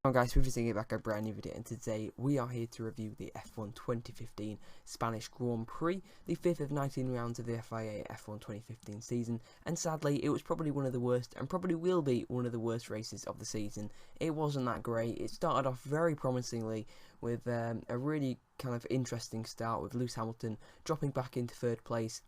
Hello guys, we're visiting back a brand new video, and today we are here to review the F1 2015 Spanish Grand Prix, the 5th of 19 rounds of the FIA F1 2015 season, and sadly it was probably one of the worst, and probably will be one of the worst races of the season. It wasn't that great. It started off very promisingly with a really kind of interesting start, with Lewis Hamilton dropping back into 3rd place.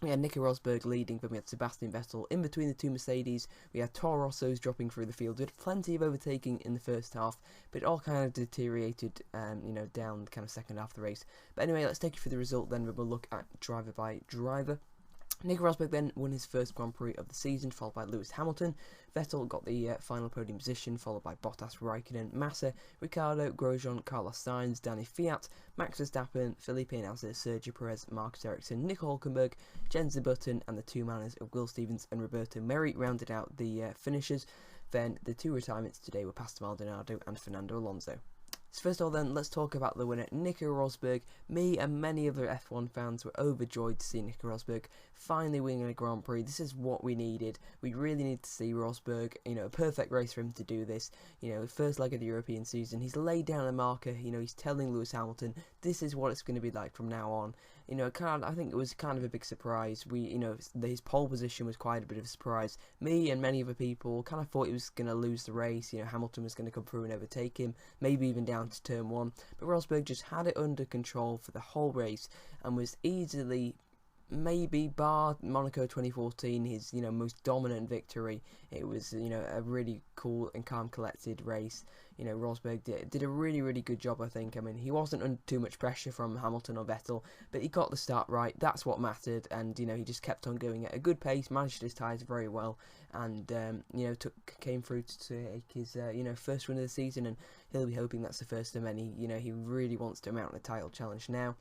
We had Nico Rosberg leading, then we had Sebastian Vettel in between the two Mercedes. We had Toro Rosso's dropping through the field. We had plenty of overtaking in the first half, but it all kind of deteriorated, down the kind of second half of the race. But anyway, let's take you through the result then. We'll look at driver by driver. Nico Rosberg then won his first Grand Prix of the season, followed by Lewis Hamilton. Vettel got the final podium position, followed by Bottas, Raikkonen, Nasr, Ricciardo, Grosjean, Carlos Sainz, Danny Fiat, Max Verstappen, Felipe Nasr, Sergio Perez, Marcus Ericsson, Nico Hülkenberg, Jensen Button, and the two manners of Will Stevens and Roberto Merri rounded out the finishers. Then the two retirements today were Pastor Maldonado and Fernando Alonso. So first of all then, let's talk about the winner, Nico Rosberg. Me and many other F1 fans were overjoyed to see Nico Rosberg finally winning a Grand Prix. This is what we needed. We really need to see Rosberg, a perfect race for him to do this. First leg of the European season, he's laid down a marker. He's telling Lewis Hamilton, this is what it's going to be like from now on. I think it was kind of a big surprise. His pole position was quite a bit of a surprise. Me and many other people kind of thought he was going to lose the race. Hamilton was going to come through and overtake him, maybe even down to turn 1. But Rosberg just had it under control for the whole race and was easily, maybe bar Monaco 2014, his most dominant victory. It was a really cool and calm, collected race. Rosberg did a really good job, I think. I mean, he wasn't under too much pressure from Hamilton or Vettel, but he got the start right. That's what mattered, and he just kept on going at a good pace, managed his tyres very well, and came through to take his first win of the season, and he'll be hoping that's the first of many. He really wants to mount the title challenge now.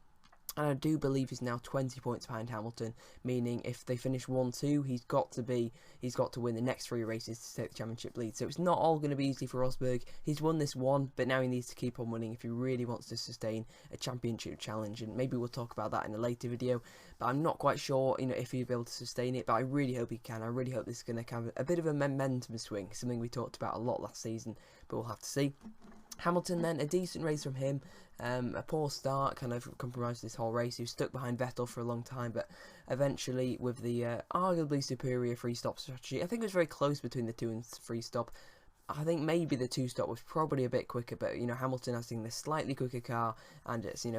And I do believe he's now 20 points behind Hamilton, meaning if they finish 1-2, he's got to win the next 3 races to take the championship lead. So it's not all going to be easy for Rosberg. He's won this one, but now he needs to keep on winning if he really wants to sustain a championship challenge. And maybe we'll talk about that in a later video. But I'm not quite sure, if he'll be able to sustain it. But I really hope he can. I really hope this is going to have a bit of a momentum swing, something we talked about a lot last season. But we'll have to see. Hamilton then, a decent race from him. A poor start kind of compromised this whole race. He was stuck behind Vettel for a long time, but eventually with the arguably superior 3-stop strategy, I think it was very close between the 2 and 3-stop. I think maybe the 2-stop was probably a bit quicker, but Hamilton has seen this slightly quicker car, and it's he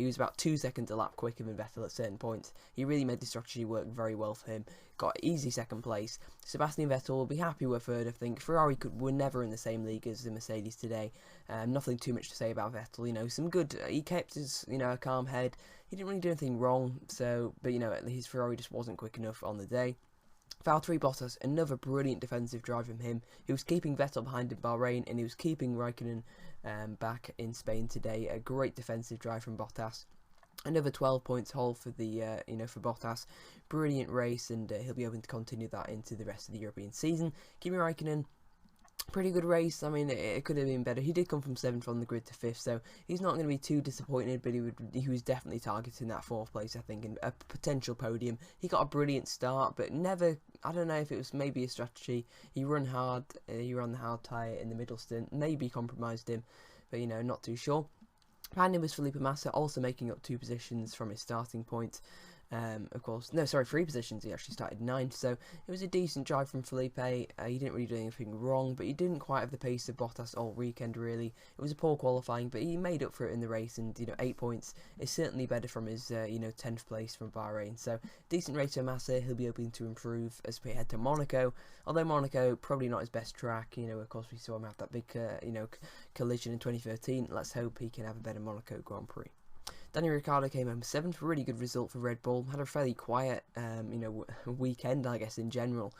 was about 2 seconds a lap quicker than Vettel at certain points. He really made the strategy work very well for him. Got easy 2nd place. Sebastian Vettel will be happy with 3rd, I think. Ferrari were never in the same league as the Mercedes today. Nothing too much to say about Vettel. Some good. He kept his a calm head. He didn't really do anything wrong. But his Ferrari just wasn't quick enough on the day. Valtteri Bottas, another brilliant defensive drive from him. He was keeping Vettel behind in Bahrain, and he was keeping Raikkonen back in Spain today. A great defensive drive from Bottas. Another 12 points haul for the for Bottas. Brilliant race, and he'll be able to continue that into the rest of the European season. Kimi Raikkonen, pretty good race. I mean, it could have been better. He did come from 7th on the grid to 5th, so he's not going to be too disappointed, but he was definitely targeting that 4th place, I think, and a potential podium. He got a brilliant start, but never, I don't know if it was maybe a strategy. He ran hard, he ran the hard tyre in the middle stint, maybe compromised him, but not too sure. Behind him was Felipe Massa, also making up 2 positions from his starting point. 3 positions. He actually started 9th, so it was a decent drive from Felipe. He didn't really do anything wrong, but he didn't quite have the pace of Bottas all weekend, really. It was a poor qualifying, but he made up for it in the race, and 8 points is certainly better from his 10th place from Bahrain. So decent race for Massa. He'll be hoping to improve as we head to Monaco, although Monaco probably not his best track. Of course we saw him have that big collision in 2013. Let's hope he can have a better Monaco Grand Prix. Daniel Ricciardo came home 7th, really good result for Red Bull. Had a fairly quiet, weekend, I guess, in general.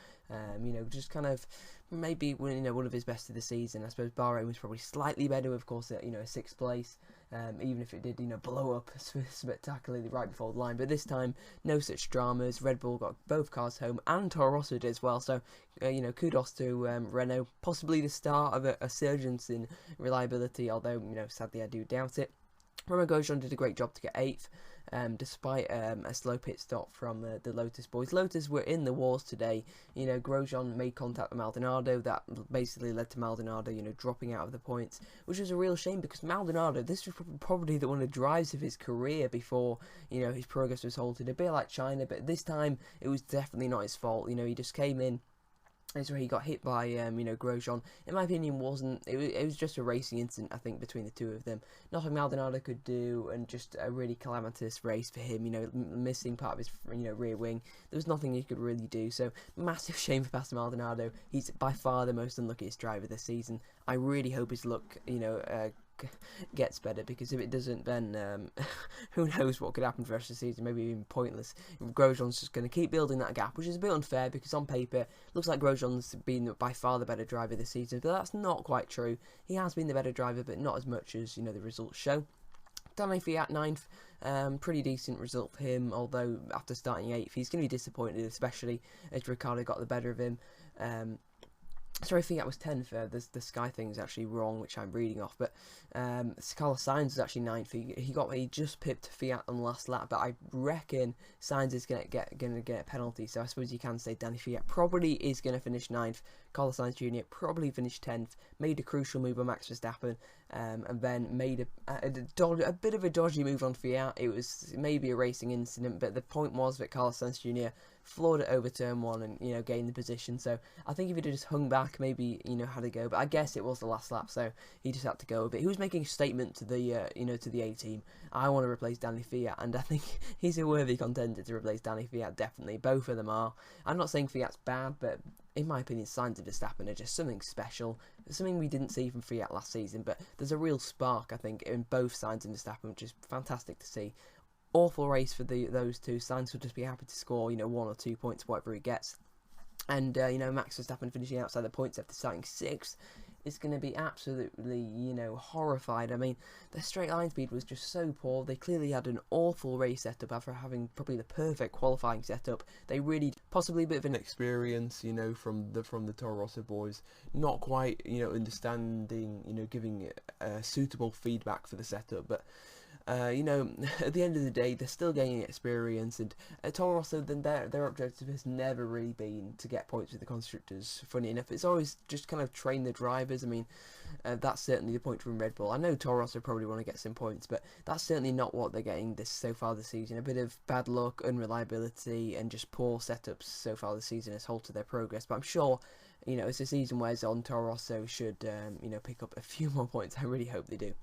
Just kind of maybe one of his best of the season. I suppose Bahrain was probably slightly better, of course, a 6th place. Even if it did, blow up spectacularly right before the line. But this time, no such dramas. Red Bull got both cars home, and Toro Rosso did as well. So, kudos to Renault. Possibly the start of a surgence in reliability, although, sadly I do doubt it. Romain Grosjean did a great job to get 8th. despite a slow pit stop from the Lotus boys. Lotus were in the wars today. You know, Grosjean made contact with Maldonado. That basically led to Maldonado, you know, dropping out of the points, which was a real shame because Maldonado, this was probably the one of the drives of his career before, you know, his progress was halted. A bit like China, but this time it was definitely not his fault. You know, he just came in. That's where he got hit by, you know, Grosjean. In my opinion, it was just a racing incident, I think, between the two of them. Nothing Maldonado could do, and just a really calamitous race for him, you know, missing part of his, you know, rear wing. There was nothing he could really do, so massive shame for Pastor Maldonado. He's by far the most unluckiest driver this season. I really hope his luck, you know, gets better, because if it doesn't, then who knows what could happen for the rest of the season. Maybe even pointless. Grosjean's just going to keep building that gap, which is a bit unfair because on paper looks like Grosjean's been by far the better driver this season, but that's not quite true. He has been the better driver, but not as much as, you know, the results show. Danny Fiat 9th, pretty decent result for him, although after starting 8th he's going to be disappointed, especially as Ricciardo got the better of him. Sorry, Fiat was 10th. The Sky thing is actually wrong, which I'm reading off. But Carlos Sainz was actually 9th. He just pipped Fiat on the last lap, but I reckon Sainz is gonna get a penalty. So I suppose you can say Danny Fiat probably is gonna finish 9th. Carlos Sainz Jr. probably finished 10th. Made a crucial move on Max Verstappen, and then made a bit of a dodgy move on Fiat. It was maybe a racing incident, but the point was that Carlos Sainz Jr. floored it over turn 1 and, you know, gained the position. So I think if he'd just hung back, maybe, you know, had to go. But I guess it was the last lap, so he just had to go a bit. He was making a statement to the you know, to the A team. I want to replace Danny Fiat, and I think he's a worthy contender to replace Danny Fiat. Definitely, both of them are. I'm not saying Fiat's bad, but in my opinion, Sainz and Verstappen are just something special, something we didn't see from Fiat last season. But there's a real spark, I think, in both Sainz and Verstappen, which is fantastic to see. Awful race for those two. Sainz will just be happy to score, you know, 1 or 2 points, whatever he gets. And, you know, Max Verstappen finishing outside the points after starting 6th is going to be absolutely, you know, horrified. I mean, their straight line speed was just so poor. They clearly had an awful race setup after having probably the perfect qualifying setup. They really, possibly a bit of an experience, you know, from the Toro Rosso boys. Not quite, you know, understanding, you know, giving suitable feedback for the setup, but you know, at the end of the day, they're still gaining experience, and Toro Rosso, then their objective has never really been to get points with the constructors. Funny enough, it's always just kind of train the drivers. I mean, that's certainly the point from Red Bull. I know Toro Rosso probably want to get some points, but that's certainly not what they're getting so far this season. A bit of bad luck, unreliability, and just poor setups so far this season has halted their progress. But I'm sure, you know, as the season wears on, Toro Rosso should, you know, pick up a few more points. I really hope they do.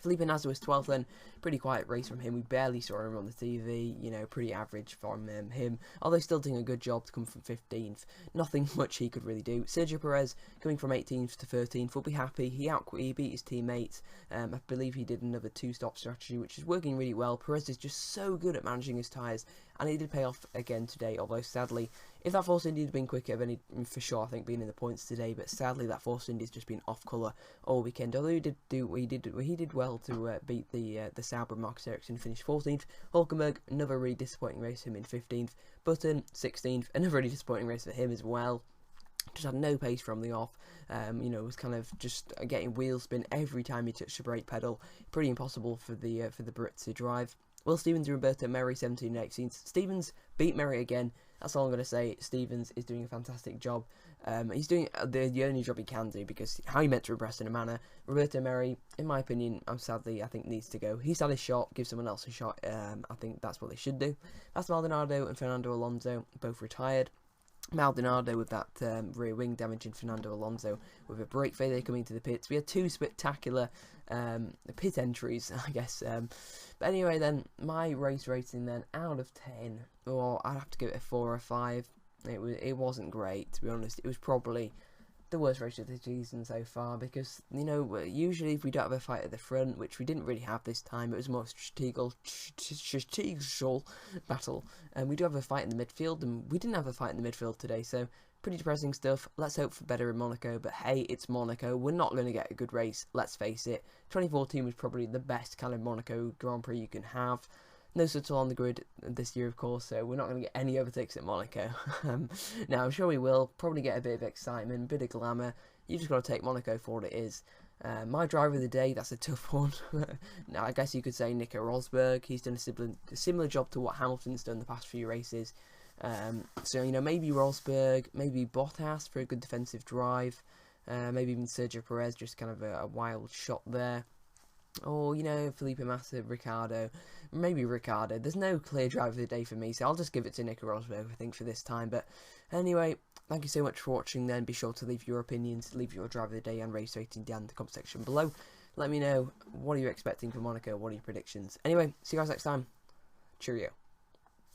Felipe Nasr was 12th then, pretty quiet race from him. We barely saw him on the TV, you know, pretty average from him, although still doing a good job to come from 15th. Nothing much he could really do. Sergio Perez, coming from 18th to 13th, will be happy. He beat his teammates. I believe he did another 2-stop strategy, which is working really well. Perez is just so good at managing his tyres, and he did pay off again today, although sadly, if that Force Indy had been quicker, then he'd for sure, I think, been in the points today. But sadly, that Force Indy's just been off colour all weekend. Although he did well to beat the Sauber. Marcus Ericsson finished 14th. Hulkenberg, another really disappointing race for him in 15th. Button 16th, another really disappointing race for him as well. Just had no pace from the off. You know, was kind of just getting wheel spin every time he touched the brake pedal. Pretty impossible for the Brits to drive. Will Stevens and Roberto Merry 17 and 18th. Stevens beat Merry again. That's all I'm going to say. Stevens is doing a fantastic job. He's doing the only job he can do, because how he meant to impress in a manner. Roberto Merry, in my opinion, I think needs to go. He's had his shot, give someone else a shot. I think that's what they should do. That's Maldonado and Fernando Alonso, both retired. Maldonado with that rear wing damage, and Fernando Alonso with a brake failure coming to the pits. We had 2 spectacular pit entries, I guess. But anyway, then, my race rating then, out of 10, or I'd have to give it a 4 or 5. It wasn't great, to be honest. It was probably the worst race of the season so far, because, you know, usually if we don't have a fight at the front, which we didn't really have this time, it was more strategical battle, and we do have a fight in the midfield, and we didn't have a fight in the midfield today, so pretty depressing stuff. Let's hope for better in Monaco, but hey, it's Monaco. We're not going to get a good race, let's face it. 2014 was probably the best kind of Monaco Grand Prix you can have. No Sutil on the grid this year, of course, so we're not going to get any overtakes at Monaco. Now, I'm sure we will probably get a bit of excitement, a bit of glamour. You just got to take Monaco for what it is. My driver of the day, that's a tough one. Now, I guess you could say Nico Rosberg. He's done a similar job to what Hamilton's done the past few races. So, you know, maybe Rosberg, maybe Bottas for a good defensive drive. Maybe even Sergio Perez, just kind of a wild shot there. Or, you know, Felipe Massa, Ricciardo. Maybe Ricciardo. There's no clear driver of the day for me, so I'll just give it to Nico Rosberg, I think, for this time. But anyway, thank you so much for watching then. Be sure to leave your opinions, leave your driver of the day and race rating down in the comment section below. Let me know, what are you expecting for Monaco? What are your predictions? Anyway, see you guys next time. Cheerio.